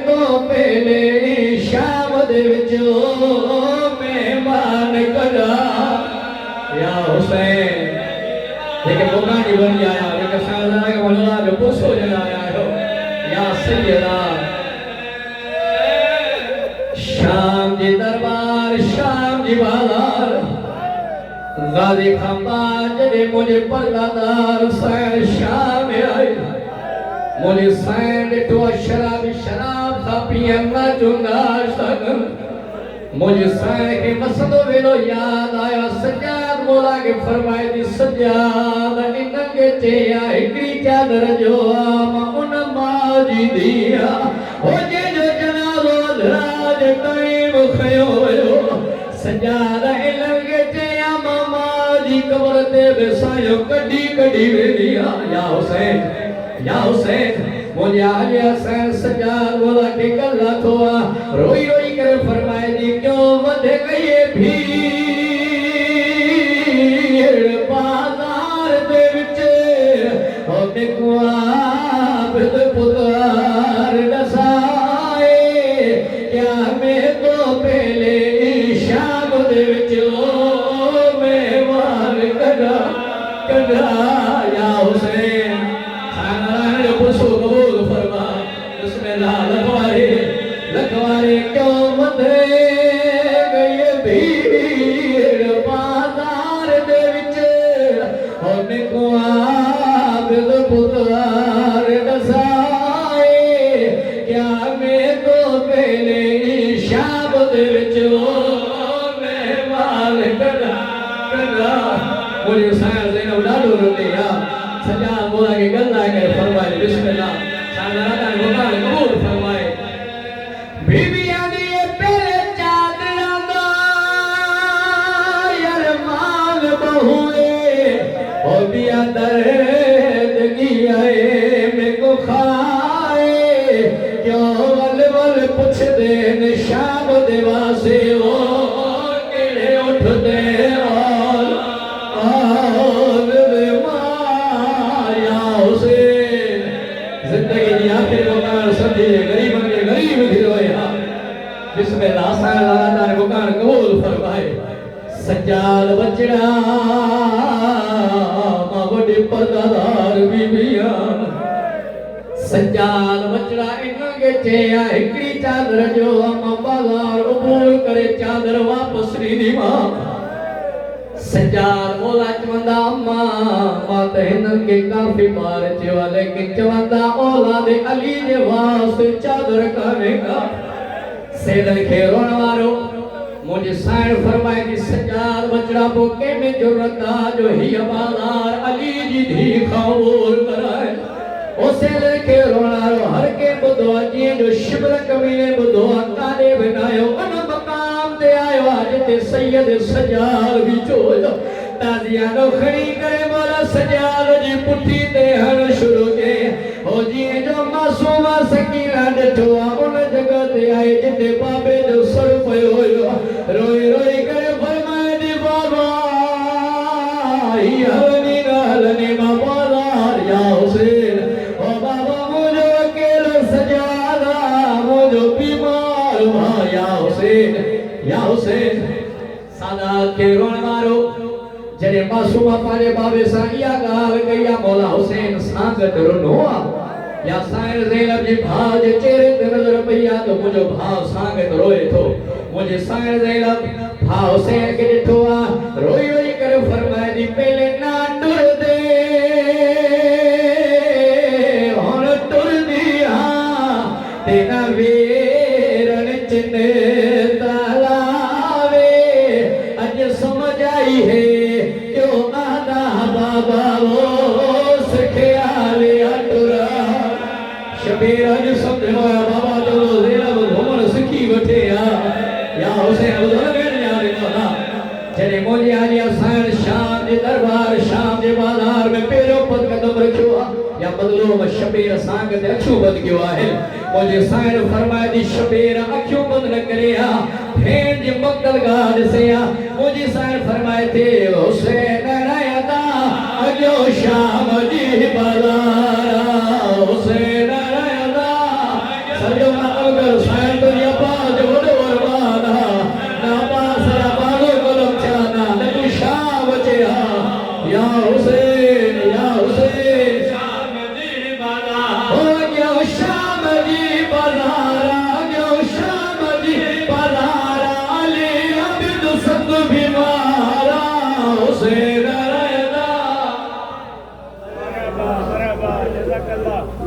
تو پہلے شام دے وچوں مہمان کڑا یا حسین لیکن موقع نہیں بن جایا لیکن سالہ کہ مولا جو پوسو جلایا ہو یا سیدہ شام جی دربار شام جی بازار غازی خامبان جڑے مجھے پردادار سین شام آئی مجھے سین ڈٹھو شراب تھا پیم نہ چونگا شکر مجھے سین کے مسدو ویلو یاد آیا سجاد مولا کے فرمائے دی سجاد انگے چیا ہکری چادر جو آما ان ماجی دیا ہو جے جو جنازو دراج قائم خیو سجاد انگے چیا ماما جی قبرتے بسائیو کڑی کڑی ویلیا یا حسین مجھے آجے حسین سجاد مولا کے گلہ تھوا روئی روئی کر فرمائے دی کیوں ودھے گئے بھیڑ بازار دے وچے ہوتے کو عابد پتار نسائے کیا میں تو پہلے شام دے وچے مہمان کڑا یا حسین پرسو قبول فرما بسم اللہ لکھوارے کیوں مدھے گئے بھیڑ بازار دے وچے ہونے کو عابد پتار نسائے کیا میں تو پہلے شام دے وچے مہمان کڑا مجھے سائر زینب ڈاڈو رکھیا سجاد مولا کے گلہ کر فرمائے بسم اللہ سادرہ گھوکار قبول فرمائے بی بی آنی پہلے چادرہ دا یرمان بہوئے او بیا درد گیائے میں کو کھائے کیوں ول ول پوچھ دین شام دیوا سے او کڑے اٹھ دے بسم اللہ سائل اللہ نے بکان قبول فرمائے سجاد بچڑا ماں بڑی پردادار بی بیان سجاد بچڑا انگے چیا ہکڑی چادر جو ماں بازار عبور کرے چادر واپس نہیں ماں سجاد مولا چوندہ ماں تہنن کے کافی بار چوا لیکن چوندہ اولاد علی جے واسطے چادر کانے کا سیدن کھیرون مارو مجھے سائن فرمائے کہ سجاد بچڑا بوکے میں جو رکھا جو ہی بازار علی جی دھی خامور کرائے او سیدن کھیرون مارو ہر کے بدوا جیے جو شبر کمینے بدوا کانے بنائیو ان مقام دے آئیو آجتے سید سجاد بھی چوئیو تازیانو کھڑی کرے مولا سجاد جی پٹھی دے ہر شروع کے ہو جیے جو معصومہ سکینہ ڈٹھوا ان جگہ دے آئے جتے بابے جو سر پہ ہوئے روئی روئی کرے فرمائے دی بابا ہی ہلنی نہ ہلنی ماں بازار یا حسین او بابا مجھو اکیل سجادہ مجھو بیمار ماں یا حسین سادات کے رون مارو جنہیں معصومہ پانے بابے سانگیا گال گیا مولا حسین سانگت رنوا یا سائر زینب جی بھاج چیرے تے نظر پیا تو مجھو بھاؤ سانگت روئے تھو مجھے سائر زینب بھاؤ حسین کے جٹھوا روئی روئی کر فرمائے دی پہلے نہ ٹر دے ہون ٹر دیا تینا ویرن چنے تالاوے اج سمجھ آئی ہے کیوں آدھا بابا وہ سکھیالے اٹرا شبیر اج سمجھ ہویا بابا جو زینب گھومن سکھی بٹھے یا حسین اب دھر بیٹھ جانے مولا جنہیں مجھے آنی حسین شام دے دربار شام دے بازار میں پیرو پت قدم رکھوا یا بدلو میں شبیر سانگت اکھیوں بند کیوں آئے مجھے سائن فرمائے دی شبیر اکھیوں بند نہ کریا پھین جی مقتل گاہ جسیا مجھے سائن فرمائے تھے حسین رائدہ اجو شام جی بازار حسین رائدہ سجو مقتل جی بازار